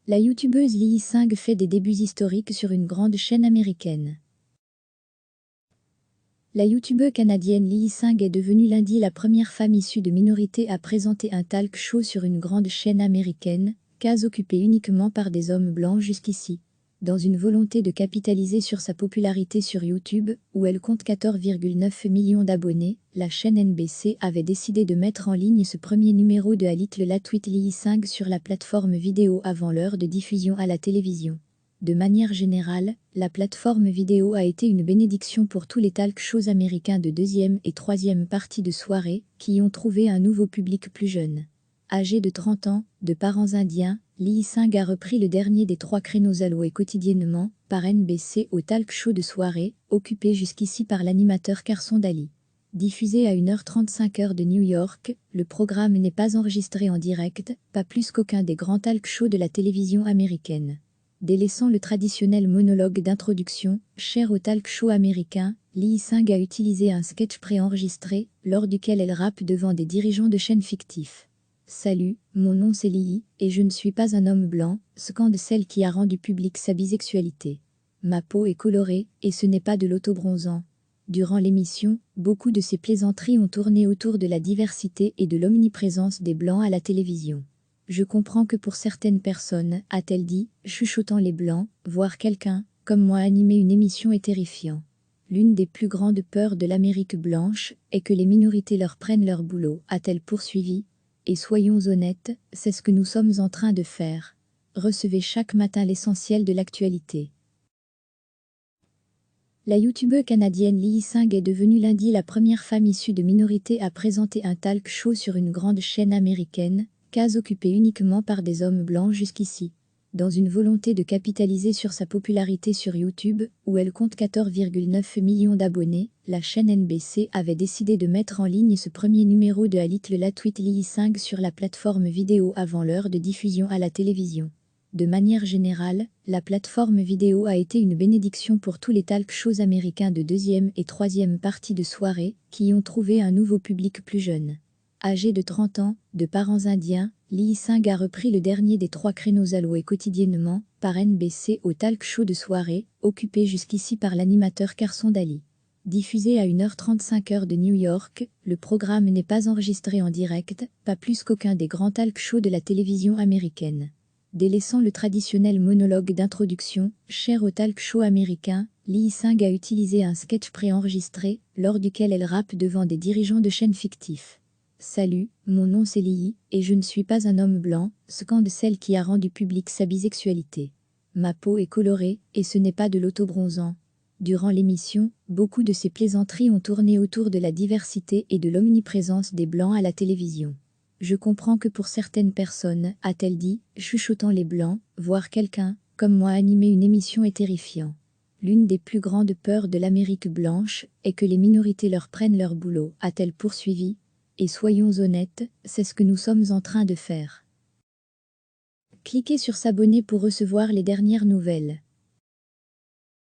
La youtubeuse Lily Singh fait des débuts historiques sur une grande chaîne américaine. La youtubeuse canadienne Lily Singh est devenue lundi la première femme issue de minorités à présenter un talk show sur une grande chaîne américaine, case occupée uniquement par des hommes blancs jusqu'ici. Dans une volonté de capitaliser sur sa popularité sur YouTube, où elle compte 14,9 millions d'abonnés, la chaîne NBC avait décidé de mettre en ligne ce premier numéro de A Little Late with Lily Singh sur la plateforme vidéo avant l'heure de diffusion à la télévision. De manière générale, la plateforme vidéo a été une bénédiction pour tous les talk shows américains de deuxième et troisième partie de soirée, qui y ont trouvé un nouveau public plus jeune. Âgée de 30 ans, de parents indiens, Lily Singh a repris le dernier des 3 créneaux alloués quotidiennement par NBC au talk show de soirée, occupé jusqu'ici par l'animateur Carson Daly. Diffusé à 1h35 de New York, le programme n'est pas enregistré en direct, pas plus qu'aucun des grands talk shows de la télévision américaine. Délaissant le traditionnel monologue d'introduction, cher au talk show américain, Lily Singh a utilisé un sketch préenregistré, lors duquel elle rappe devant des dirigeants de chaînes fictifs. Salut, mon nom c'est Lily, et je ne suis pas un homme blanc, scande celle qui a rendu publique sa bisexualité. Ma peau est colorée, et ce n'est pas de l'autobronzant. Durant l'émission, beaucoup de ses plaisanteries ont tourné autour de la diversité et de l'omniprésence des blancs à la télévision. Je comprends que pour certaines personnes, a-t-elle dit, chuchotant les blancs, voir quelqu'un, comme moi animer une émission est terrifiant. L'une des plus grandes peurs de l'Amérique blanche est que les minorités leur prennent leur boulot, a-t-elle poursuivi. Et soyons honnêtes, c'est ce que nous sommes en train de faire. Recevez chaque matin l'essentiel de l'actualité. La youtubeuse canadienne Lily Singh est devenue lundi la première femme issue de minorités à présenter un talk show sur une grande chaîne américaine, case occupée uniquement par des hommes blancs jusqu'ici. Dans une volonté de capitaliser sur sa popularité sur YouTube, où elle compte 14,9 millions d'abonnés, la chaîne NBC avait décidé de mettre en ligne ce premier numéro de A Little Late with Lily Singh sur la plateforme vidéo avant l'heure de diffusion à la télévision. De manière générale, la plateforme vidéo a été une bénédiction pour tous les talk shows américains de deuxième et troisième partie de soirée, qui y ont trouvé un nouveau public plus jeune. Âgée de 30 ans, de parents indiens, Lily Singh a repris le dernier des 3 créneaux alloués quotidiennement par NBC au talk show de soirée, occupé jusqu'ici par l'animateur Carson Daly. Diffusé à 1h35 de New York, le programme n'est pas enregistré en direct, pas plus qu'aucun des grands talk shows de la télévision américaine. Délaissant le traditionnel monologue d'introduction, cher au talk show américain, Lily Singh a utilisé un sketch préenregistré, lors duquel elle rappe devant des dirigeants de chaînes fictifs. Salut, mon nom c'est Lily, et je ne suis pas un homme blanc, scande celle qui a rendu publique sa bisexualité. Ma peau est colorée, et ce n'est pas de l'autobronzant. Durant l'émission, beaucoup de ses plaisanteries ont tourné autour de la diversité et de l'omniprésence des blancs à la télévision. Je comprends que pour certaines personnes, a-t-elle dit, chuchotant les blancs, voir quelqu'un, comme moi animer une émission est terrifiant. L'une des plus grandes peurs de l'Amérique blanche est que les minorités leur prennent leur boulot, a-t-elle poursuivi. Et soyons honnêtes, c'est ce que nous sommes en train de faire. Cliquez sur s'abonner pour recevoir les dernières nouvelles.